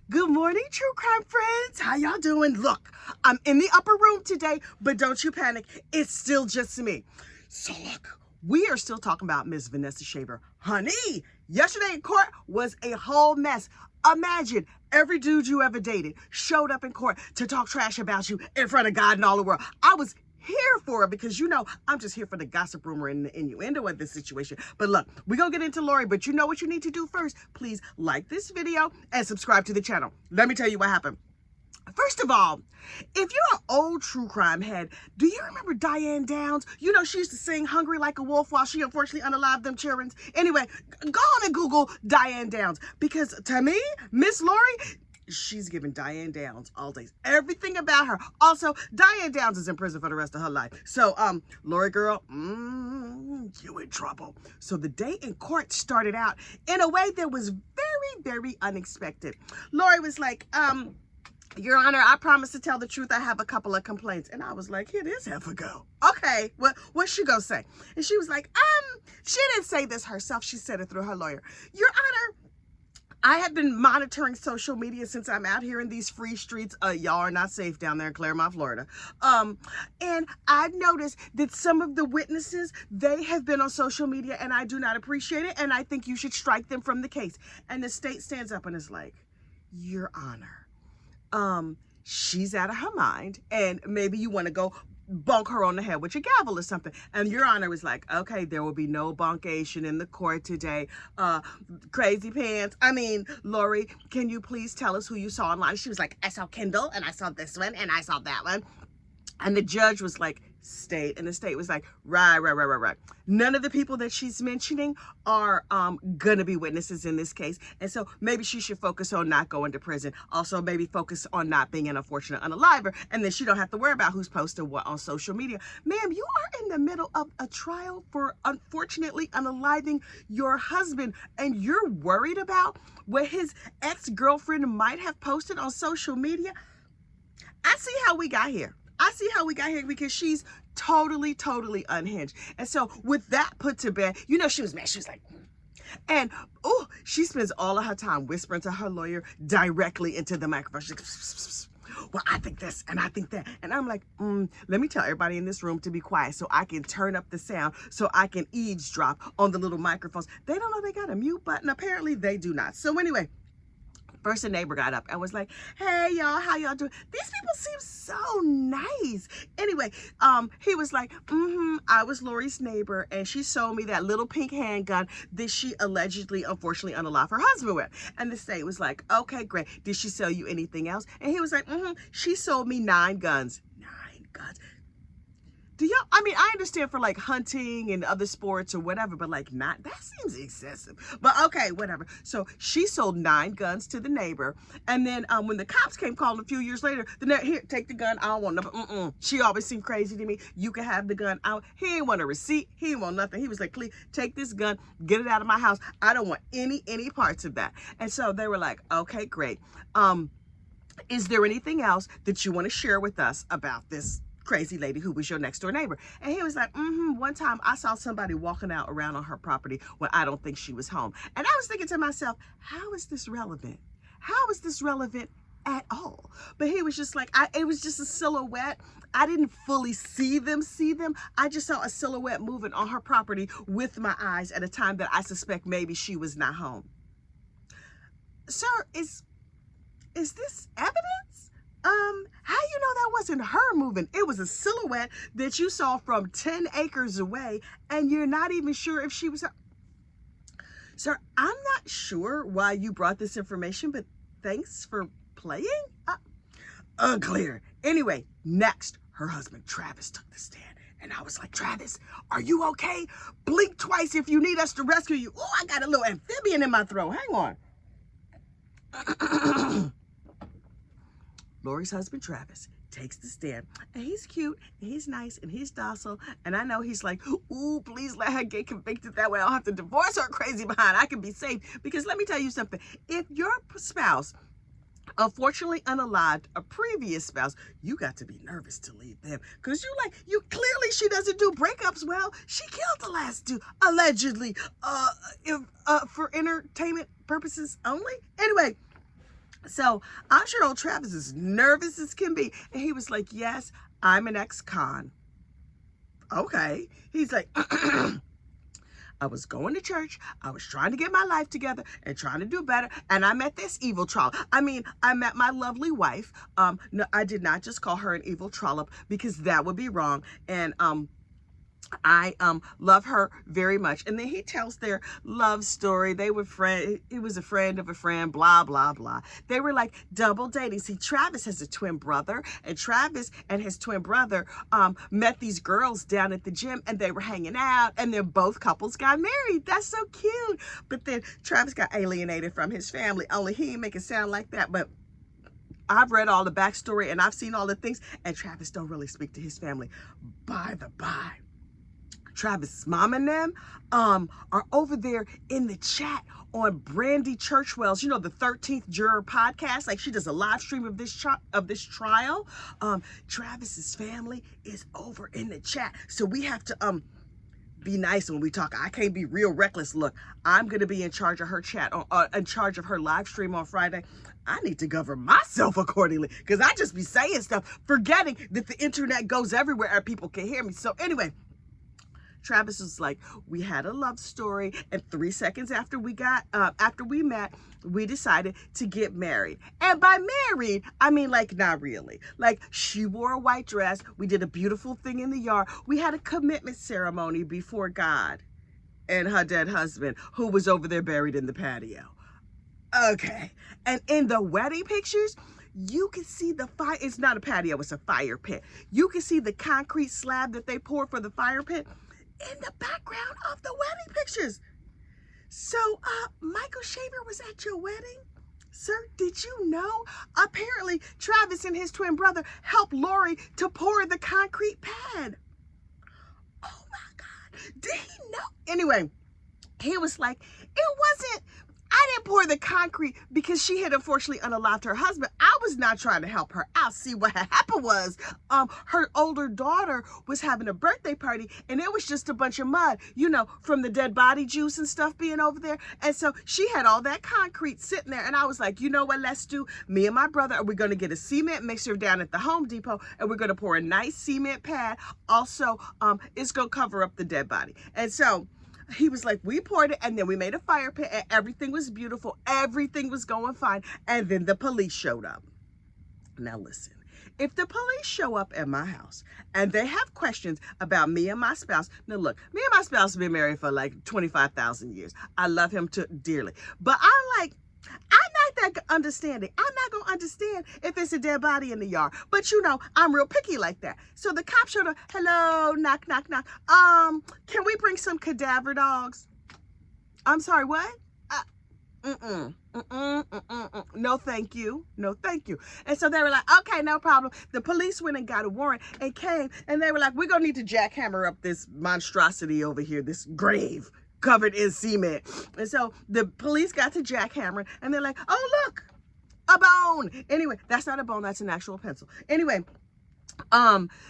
Good morning, true crime friends. How y'all doing? Look, I'm in the upper room today, but don't you panic. It's still just me. So look, we are still talking about Miss Vanessa Shaver. Honey, yesterday in court was a whole mess. Imagine every dude you ever dated showed up in court to talk trash about you in front of God and all the world. I was here for it because I'm just here for the gossip rumor and the innuendo of this situation. But look, we're gonna get into Laurie, but you know what you need to do first. Please like this video and subscribe to the channel. Let me tell you what happened. First of all, if you're an old true crime head, do you remember Diane Downs? You know, she used to sing Hungry Like a Wolf while she unfortunately unalived them children. Anyway, go on and Google Diane Downs because to me, Miss Laurie, she's giving Diane Downs all days. Everything about her. Also, Diane Downs is in prison for the rest of her life. So, Laurie girl, you in trouble. So the day in court started out in a way that was very, very unexpected. Laurie was like, Your Honor, I promise to tell the truth. I have a couple of complaints. And I was like, here, this heifer go. Okay, what's she gonna say? And she was like, she didn't say this herself. She said it through her lawyer. Your Honor, I have been monitoring social media since I'm out here in these free streets. Y'all are not safe down there in Claremont, Florida. And I've noticed that some of the witnesses, they have been on social media and I do not appreciate it. And I think you should strike them from the case. And the state stands up and is like, Your Honor, she's out of her mind and maybe you want to go bonk her on the head with your gavel or something. And Your Honor was like, okay, there will be no bonkation in the court today. Crazy pants. Laurie, can you please tell us who you saw online? She was like, I saw Kendall and I saw this one and I saw that one. And the judge was like, state, and the state was like, right. None of the people that she's mentioning are gonna be witnesses in this case. And so maybe she should focus on not going to prison. Also, maybe focus on not being an unfortunate unaliver. And then she don't have to worry about who's posting what on social media. Ma'am, you are in the middle of a trial for unfortunately unaliving your husband. And you're worried about what his ex-girlfriend might have posted on social media. I see how we got here. Because she's totally unhinged. And so with that put to bed, she was mad. She was like, and she spends all of her time whispering to her lawyer directly into the microphone. She's like, well, I think this and I think that. And I'm like, let me tell everybody in this room to be quiet so I can turn up the sound, so I can eavesdrop on the little microphones. They don't know they got a mute button. Apparently they do not. So anyway, first a neighbor got up and was like, hey y'all, how y'all doing? These people seem so nice. Anyway, he was like, I was Laurie's neighbor and she sold me that little pink handgun that she allegedly, unfortunately, unalived her husband with. And the state was like, okay, great. Did she sell you anything else? And he was like, she sold me 9 guns. 9 guns. Do y'all, I understand for like hunting and other sports or whatever, but like that seems excessive. But okay, whatever. So she sold 9 guns to the neighbor. And then when the cops came calling a few years later, here, take the gun. I don't want nothing. She always seemed crazy to me. You can have the gun. He didn't want a receipt. He didn't want nothing. He was like, please take this gun, get it out of my house. I don't want any parts of that. And so they were like, okay, great. Is there anything else that you want to share with us about this crazy lady who was your next door neighbor? And he was like, one time I saw somebody walking out around on her property when I don't think she was home. And I was thinking to myself, how is this relevant? How is this relevant at all? But he was just like, it was just a silhouette. I didn't fully see them. I just saw a silhouette moving on her property with my eyes at a time that I suspect maybe she was not home. Sir, is this evidence? How you know that wasn't her moving? It was a silhouette that you saw from 10 acres away, and you're not even sure if she was her. Sir, I'm not sure why you brought this information, but thanks for playing. Unclear. Anyway, next, her husband Travis took the stand. And I was like, Travis, are you okay? Blink twice if you need us to rescue you. Oh, I got a little amphibian in my throat. Hang on. Laurie's husband, Travis, takes the stand. And he's cute, and he's nice, and he's docile. And I know he's like, ooh, please let her get convicted. That way I don't have to divorce her crazy behind. I can be safe. Because let me tell you something. If your spouse unfortunately unalived a previous spouse, you got to be nervous to leave them. Because clearly she doesn't do breakups well. She killed the last dude, allegedly, for entertainment purposes only. Anyway, So I'm sure old Travis is nervous as can be. And he was like, yes, I'm an ex-con. Okay. He's like, I was going to church. I was trying to get my life together and trying to do better. And I met this evil trollop. I mean, I met my lovely wife. No, I did not just call her an evil trollop because that would be wrong. And I love her very much. And then he tells their love story. They were friends. He was a friend of a friend, blah, blah, blah. They were like double dating. See, Travis has a twin brother, and Travis and his twin brother met these girls down at the gym, and they were hanging out, and then both couples got married. That's so cute. But then Travis got alienated from his family, only he didn't make it sound like that. But I've read all the backstory, and I've seen all the things, and Travis don't really speak to his family. By the by, Travis' mom and them are over there in the chat on Brandy Churchwell's, you know, the 13th Juror podcast. Like, she does a live stream of this trial. Travis's family is over in the chat. So we have to be nice when we talk. I can't be real reckless. Look, I'm going to be in charge of her chat, in charge of her live stream on Friday. I need to govern myself accordingly because I just be saying stuff, forgetting that the internet goes everywhere and people can hear me. So anyway, Travis was like, we had a love story, and 3 seconds after we met, we decided to get married. And by married, I mean, like, not really. Like, she wore a white dress. We did a beautiful thing in the yard. We had a commitment ceremony before God and her dead husband, who was over there buried in the patio. Okay. And in the wedding pictures, you can see the fire. It's not a patio, it's a fire pit. You can see the concrete slab that they poured for the fire pit in the background of the wedding pictures. So, Michael Shaver was at your wedding? Sir, did you know? Apparently, Travis and his twin brother helped Laurie to pour the concrete pad. Oh my God. Did he know? Anyway, he was like, I didn't pour the concrete because she had unfortunately unalived her husband. I was not trying to help her out. See, what had happened was her older daughter was having a birthday party, and it was just a bunch of mud, you know, from the dead body juice and stuff being over there. And so she had all that concrete sitting there. And I was like, you know what, let's do, me and my brother, are we going to get a cement mixer down at the Home Depot, and we're going to pour a nice cement pad. Also, it's going to cover up the dead body. And so he was like, we poured it, and then we made a fire pit, and everything was beautiful. Everything was going fine. And then the police showed up. Now listen, if the police show up at my house and they have questions about me and my spouse, now look, me and my spouse have been married for like 25,000 years. I love him dearly. But I'm not that understanding. I'm not going to understand if it's a dead body in the yard. But you know, I'm real picky like that. So the cop showed up. Hello, knock, knock, knock. Can we bring some cadaver dogs? I'm sorry, what? No, thank you. No, thank you. And so they were like, okay, no problem. The police went and got a warrant and came, and they were like, we're going to need to jackhammer up this monstrosity over here, this grave covered in cement. And so the police got to jackhammer, and they're like, oh, look, a bone. Anyway, that's not a bone, that's an actual pencil. Anyway,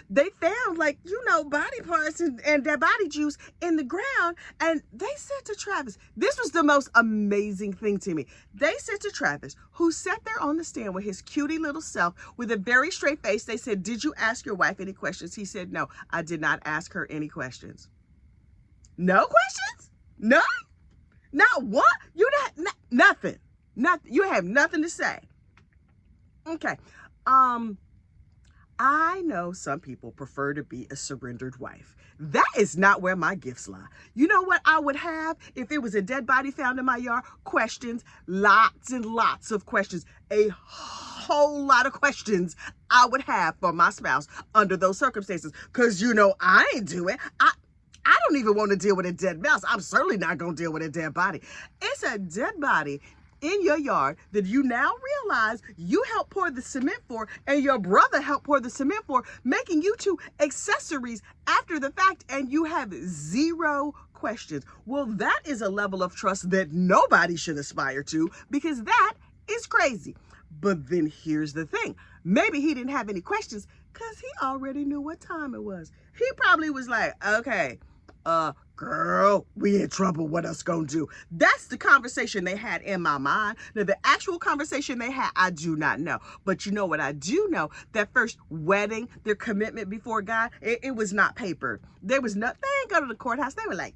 they found, like, you know, body parts and their body juice in the ground. And they said to Travis, this was the most amazing thing to me. They said to Travis, who sat there on the stand with his cutie little self with a very straight face, they said, did you ask your wife any questions? He said, no, I did not ask her any questions. No questions? None? Not what? You nothing. Nothing. You have nothing to say. Okay. I know some people prefer to be a surrendered wife. That is not where my gifts lie. You know what I would have if it was a dead body found in my yard? Questions. Lots and lots of questions. A whole lot of questions I would have for my spouse under those circumstances. Because, you know, I ain't do it. I don't even want to deal with a dead mouse. I'm certainly not going to deal with a dead body. It's a dead body in your yard that you now realize you helped pour the cement for, and your brother helped pour the cement for, making you two accessories after the fact, and you have zero questions. Well, that is a level of trust that nobody should aspire to, because that is crazy. But then here's the thing. Maybe he didn't have any questions because he already knew what time it was. He probably was like, okay, girl, we in trouble. What else gonna do? That's the conversation they had in my mind. Now, the actual conversation they had, I do not know. But you know what I do know? That first wedding, their commitment before God, it was not paper. There was nothing. They didn't go to the courthouse. They were like,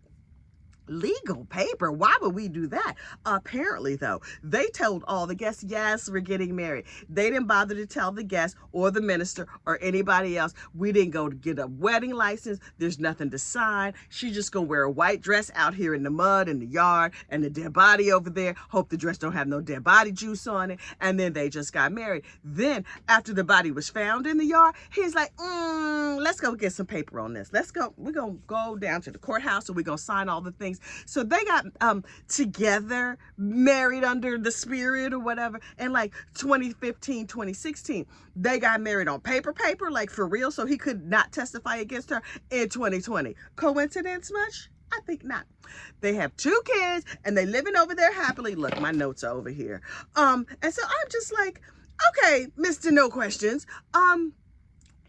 legal paper? Why would we do that? Apparently, though, they told all the guests, yes, we're getting married. They didn't bother to tell the guests or the minister or anybody else. We didn't go to get a wedding license. There's nothing to sign. She's just gonna wear a white dress out here in the mud in the yard, and the dead body over there. Hope the dress don't have no dead body juice on it. And then they just got married. Then after the body was found in the yard, he's like, let's go get some paper on this. Let's go. We're gonna go down to the courthouse and we're gonna sign all the things. So they got together, married under the spirit or whatever. And like 2015, 2016, they got married on paper, like for real. So he could not testify against her in 2020. Coincidence much? I think not. They have 2 kids and they living over there happily. Look, my notes are over here. And so I'm just like, okay, Mr. No Questions.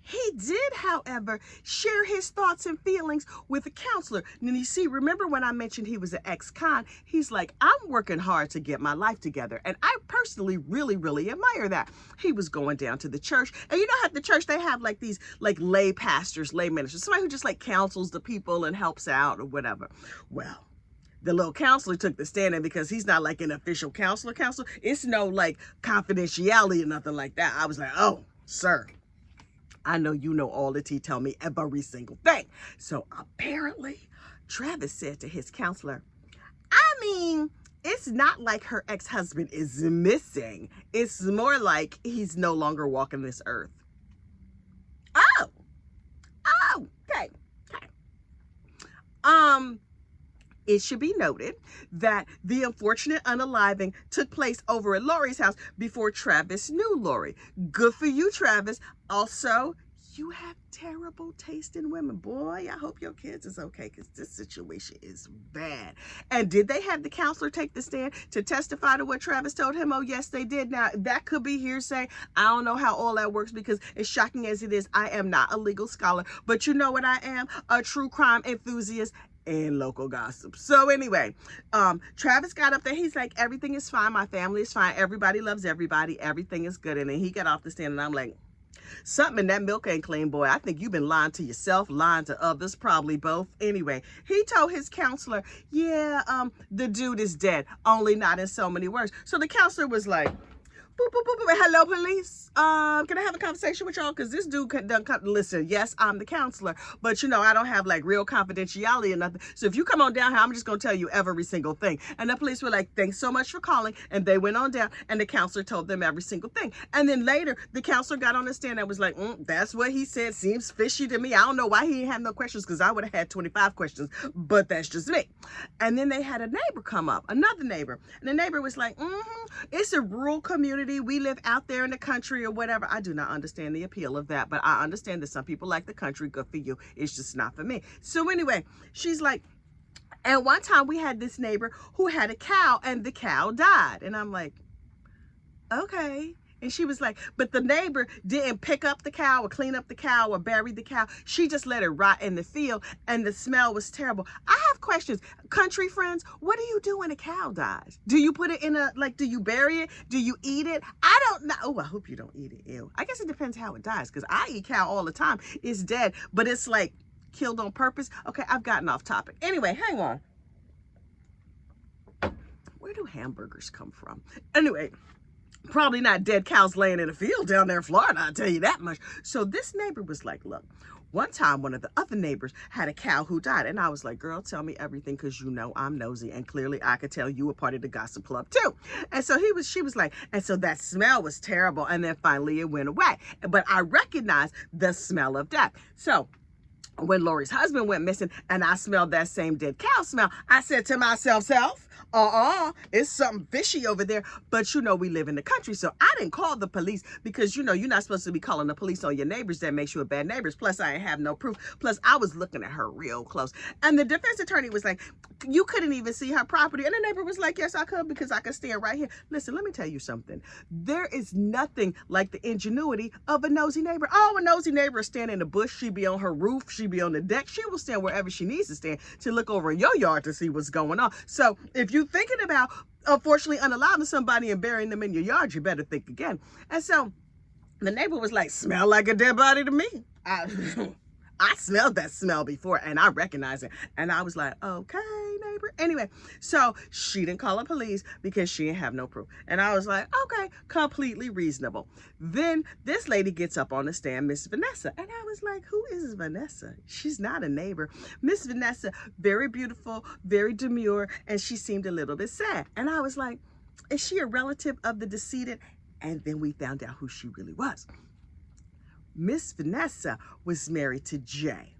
He did, however, share his thoughts and feelings with a counselor. And you see, remember when I mentioned he was an ex-con? He's like, I'm working hard to get my life together. And I personally really, really admire that. He was going down to the church. And you know how at the church they have like these like lay pastors, lay ministers, somebody who just like counsels the people and helps out or whatever. Well, the little counselor took the stand, and because he's not like an official counselor, it's no like confidentiality or nothing like that. I was like, oh, sir, I know you know all the tea, tell me every single thing. So apparently, Travis said to his counselor, I mean, it's not like her ex-husband is missing. It's more like he's no longer walking this earth. Oh, okay. It should be noted that the unfortunate unaliving took place over at Laurie's house before Travis knew Laurie. Good for you, Travis. Also, you have terrible taste in women. Boy, I hope your kids is okay, because this situation is bad. And did they have the counselor take the stand to testify to what Travis told him? Oh, yes, they did. Now, that could be hearsay. I don't know how all that works, because as shocking as it is, I am not a legal scholar. But you know what I am? A true crime enthusiast and local gossip. So anyway, Travis got up there. He's like, everything is fine. My family is fine. Everybody loves everybody. Everything is good. And then he got off the stand, and I'm like, something in that milk ain't clean, boy. I think you've been lying to yourself, lying to others, probably both. Anyway, he told his counselor, yeah, the dude is dead, only not in so many words. So the counselor was like, boop, boop, boop, boop. Hello, police. Can I have a conversation with y'all? Because this dude done come. Listen, yes, I'm the counselor, but you know, I don't have like real confidentiality or nothing. So if you come on down here, I'm just going to tell you every single thing. And the police were like, thanks so much for calling. And they went on down, and the counselor told them every single thing. And then later, the counselor got on the stand and was like, that's what he said. Seems fishy to me. I don't know why he didn't have no questions, because I would have had 25 questions, but that's just me. And then they had a neighbor come up, another neighbor. And the neighbor was like, it's a rural community. We live out there in the country or whatever. I do not understand the appeal of that, but I understand that some people like the country. Good for you. It's just not for me. So anyway, she's like, and one time we had this neighbor who had a cow, and the cow died. And I'm like, okay. And she was like, but the neighbor didn't pick up the cow or clean up the cow or bury the cow. She just let it rot in the field, and the smell was terrible. I have questions. Country friends, what do you do when a cow dies? Do you put it in a, like, do you bury it? Do you eat it? I don't know. Oh, I hope you don't eat it. Ew. I guess it depends how it dies, because I eat cow all the time. It's dead, but it's like killed on purpose. Okay, I've gotten off topic. Anyway, hang on. Where do hamburgers come from? Anyway, probably not dead cows laying in a field down there in Florida, I'll tell you that much. So this neighbor was like, look, one time one of the other neighbors had a cow who died. And I was like, girl, tell me everything, because you know I'm nosy, and clearly I could tell you were part of the gossip club too. And so she was like, and so that smell was terrible. And then finally it went away. But I recognized the smell of death. So when Laurie's husband went missing and I smelled that same dead cow smell, I said to myself, It's something fishy over there. But we live in the country, so I didn't call the police because you're not supposed to be calling the police on your neighbors. That makes you a bad neighbor. Plus, I ain't have no proof. Plus, I was looking at her real close, and the defense attorney was like, "You couldn't even see her property," and the neighbor was like, "Yes, I could because I could stand right here." Listen, let me tell you something. There is nothing like the ingenuity of a nosy neighbor. Oh, a nosy neighbor is standing in the bush. She be on her roof. She be on the deck. She will stand wherever she needs to stand to look over in your yard to see what's going on. So if you're thinking about unfortunately unaliving somebody and burying them in your yard, you better think again. And so the neighbor was like, "Smell like a dead body to me." I smelled that smell before and I recognized it. And I was like, "Okay, neighbor." Anyway, so she didn't call the police because she didn't have no proof. And I was like, okay, completely reasonable. Then this lady gets up on the stand, Miss Vanessa. And I was like, who is Vanessa? She's not a neighbor. Miss Vanessa, very beautiful, very demure, and she seemed a little bit sad. And I was like, is she a relative of the decedent? And then we found out who she really was. Miss Vanessa was married to Jay.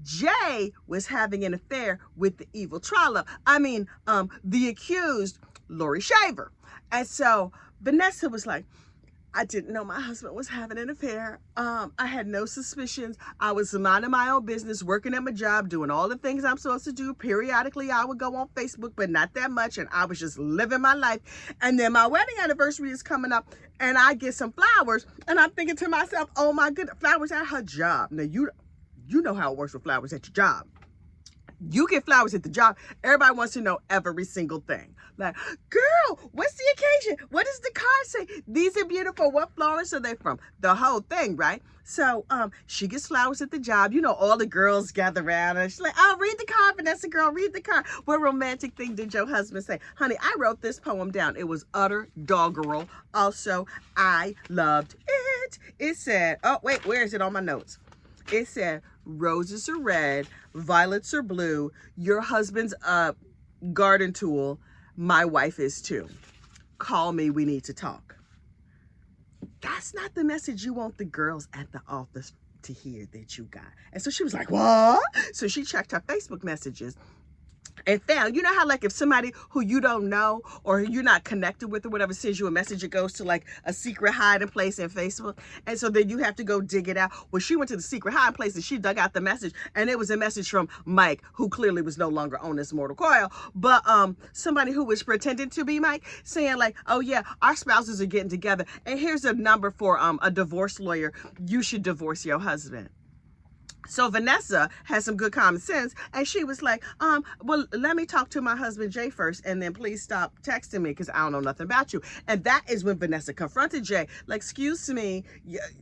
Jay was having an affair with the evil trollop. The accused, Laurie Shaver. And so Vanessa was like, I didn't know my husband was having an affair. I had no suspicions. I was minding my own business, working at my job, doing all the things I'm supposed to do. Periodically, I would go on Facebook, but not that much. And I was just living my life. And then my wedding anniversary is coming up and I get some flowers. And I'm thinking to myself, oh my goodness, flowers at her job. Now, you know how it works with flowers at your job. You get flowers at the job, everybody wants to know every single thing. Like, girl, what's the occasion? What does the card say? These are beautiful. What flowers are they from? The whole thing, right? So she gets flowers at the job. All the girls gather around and she's like, oh, read the card, Vanessa girl, read the card. What romantic thing did your husband say? Honey, I wrote this poem down. It was utter doggerel. Also, I loved it. It said, oh, wait, where is it on my notes? It said, roses are red, violets are blue, your husband's a garden tool, my wife is too. Call me, we need to talk. That's not the message you want the girls at the office to hear that you got. And so she was like, what? So she checked her Facebook messages and found, how like if somebody who you don't know or you're not connected with or whatever sends you a message, it goes to like a secret hiding place in Facebook. And so then you have to go dig it out. Well, she went to the secret hiding place and she dug out the message, and it was a message from Mike, who clearly was no longer on this mortal coil, but somebody who was pretending to be Mike, saying like, oh yeah, our spouses are getting together and here's a number for a divorce lawyer. You should divorce your husband. So Vanessa has some good common sense, and she was like, well, let me talk to my husband Jay first, and then please stop texting me because I don't know nothing about you. And that is when Vanessa confronted Jay. Like, excuse me,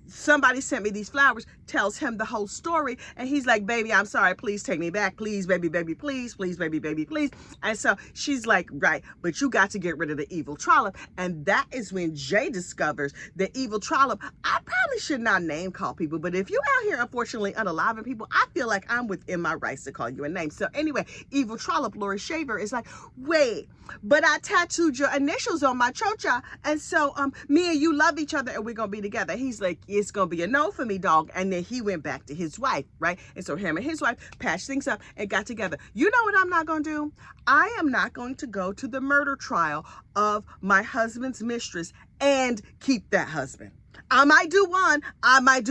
somebody sent me these flowers, tells him the whole story, and he's like, baby, I'm sorry, please take me back. Please, baby, please, baby, please. And so she's like, right, but you got to get rid of the evil trollop. And that is when Jay discovers the evil trollop. I probably should not name call people, but if you out here, unfortunately, unalive people, I feel like I'm within my rights to call you a name. So anyway, evil trollop Laurie Shaver is like, wait, but I tattooed your initials on my chocha, and so me and you love each other and we're gonna be together. He's like, it's gonna be a no for me, dog. And then he went back to his wife, right? And so him and his wife patched things up and got together. You know what I'm not gonna do? I am not going to go to the murder trial of my husband's mistress and keep that husband. I might do one. I might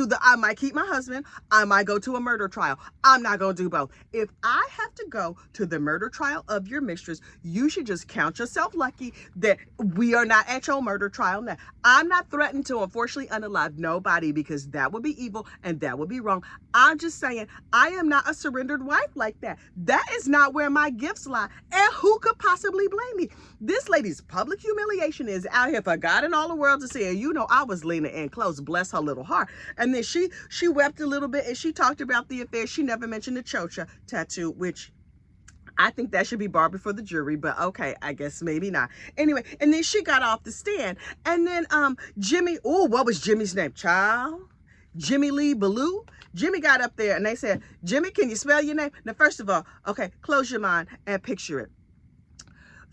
keep my husband. I might go to a murder trial. I'm not going to do both. If I have to go to the murder trial of your mistress, you should just count yourself lucky that we are not at your murder trial now. I'm not threatening to, unfortunately, unalive nobody because that would be evil and that would be wrong. I'm just saying I am not a surrendered wife like that. That is not where my gifts lie. And who could possibly blame me? This lady's public humiliation is out here for God and all the world to see. And I was leaning in close, bless her little heart. And then she wept a little bit and she talked about the affair. She never mentioned the chocha tattoo, which I think that should be barred before the jury, but okay, I guess maybe not. Anyway, and then she got off the stand. And then Jimmy, what was Jimmy's name? Child? Jimmy Lee Ballou? Jimmy got up there and they said, Jimmy, can you spell your name? Now, first of all, okay, close your mind and picture it.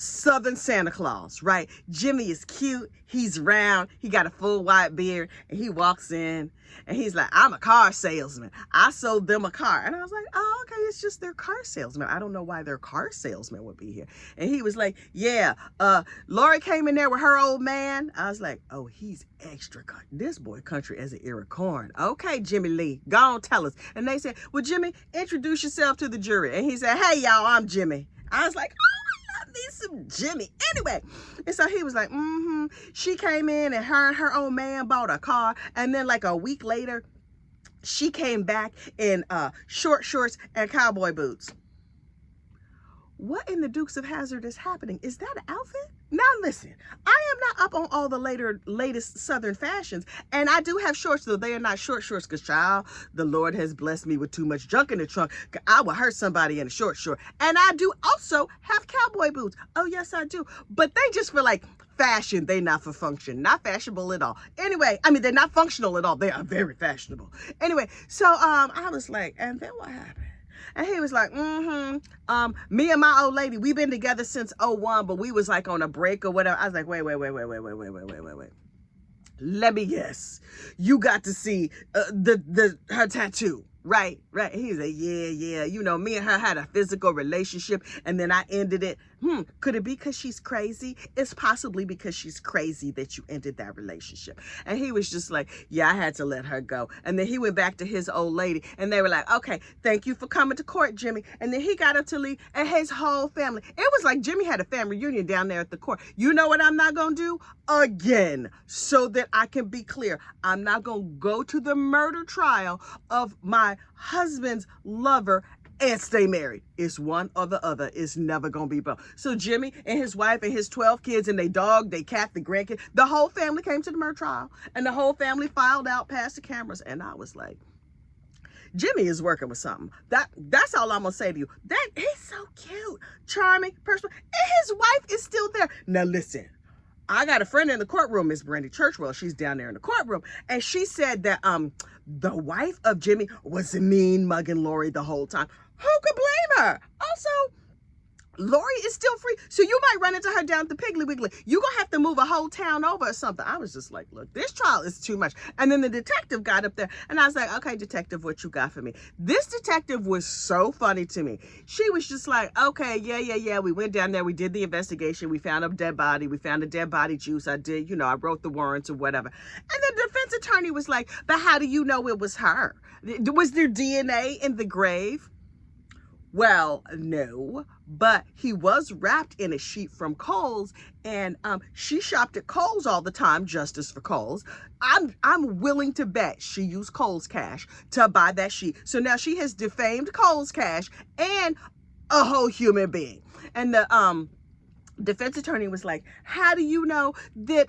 Southern Santa Claus, right? Jimmy is cute. He's round. He got a full white beard. And he walks in and he's like, I'm a car salesman. I sold them a car. And I was like, oh, okay, it's just their car salesman. I don't know why their car salesman would be here. And he was like, yeah, Laurie came in there with her old man. I was like, oh, he's extra country. This boy country as an ear of corn. Okay, Jimmy Lee, go on, tell us. And they said, well, Jimmy, introduce yourself to the jury. And he said, hey, y'all, I'm Jimmy. I was like, me some Jimmy. Anyway, and so he was like, she came in and her old man bought a car, and then like a week later she came back in short shorts and cowboy boots. What in the Dukes of Hazzard is happening? Is that an outfit? Now listen, I am not up on all the latest Southern fashions, and I do have shorts, though they are not short shorts, because child, the Lord has blessed me with too much junk in the trunk. I will hurt somebody in a short short. And I do also have cowboy boots. Oh yes, I do. But they just feel like fashion. They not for function, not fashionable at all. Anyway, I mean, they're not functional at all. They are very fashionable. Anyway, so I was like, and then what happened? And he was like, me and my old lady, we've been together since '01, but we was like on a break or whatever. I was like, wait. Let me guess. You got to see her tattoo. Right. He's like, yeah. You know, me and her had a physical relationship and then I ended it. Could it be because she's crazy? It's possibly because she's crazy that you ended that relationship. And he was just like, yeah, I had to let her go. And then he went back to his old lady and they were like, okay, thank you for coming to court, Jimmy. And then he got up to leave and his whole family. It was like Jimmy had a family reunion down there at the court. You know what I'm not going to do? Again, so that I can be clear, I'm not going to go to the murder trial of my husband's lover and stay married. It's one or the other. It's never going to be both. So Jimmy and his wife and his 12 kids and their dog, their cat, the grandkid, the whole family came to the murder trial and the whole family filed out past the cameras. And I was like, Jimmy is working with something. That's all I'm going to say to you. That he's so cute, charming, personal, and his wife is still there. Now listen, I got a friend in the courtroom, Miss Brandy Churchwell. She's down there in the courtroom. And she said that the wife of Jimmy was mean mugging Laurie the whole time. Who could blame her? Also, Laurie is still free. So you might run into her down at the Piggly Wiggly. You're going to have to move a whole town over or something. I was just like, look, this trial is too much. And then the detective got up there and I was like, okay, detective, what you got for me? This detective was so funny to me. She was just like, okay, yeah. We went down there. We did the investigation. We found a dead body. We found a dead body juice. I wrote the warrants or whatever. And the defense attorney was like, but how do you know it was her? Was there DNA in the grave? Well, no, but he was wrapped in a sheet from Kohl's, and she shopped at Kohl's all the time, justice for Kohl's. I'm willing to bet she used Kohl's cash to buy that sheet. So now she has defamed Kohl's cash and a whole human being. And the defense attorney was like, how do you know that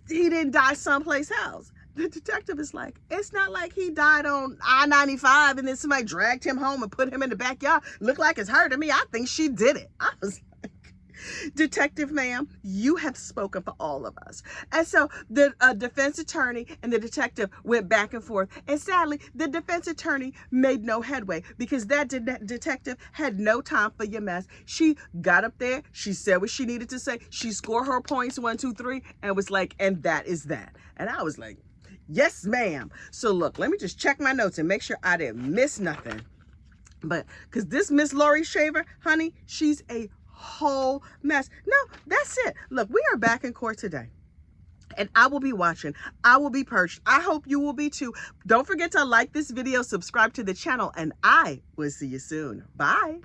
he didn't die someplace else? The detective is like, it's not like he died on I-95 and then somebody dragged him home and put him in the backyard. Look like it's her to me. I think she did it. I was like, detective ma'am, you have spoken for all of us. And so the defense attorney and the detective went back and forth. And sadly, the defense attorney made no headway because that detective had no time for your mess. She got up there. She said what she needed to say. She scored her points 1, 2, 3 and was like, and that is that. And I was like, yes, ma'am. So look, let me just check my notes and make sure I didn't miss nothing. But because this Miss Laurie Shaver, honey, she's a whole mess. No, that's it. Look, we are back in court today. And I will be watching. I will be perched. I hope you will be too. Don't forget to like this video, subscribe to the channel, and I will see you soon. Bye.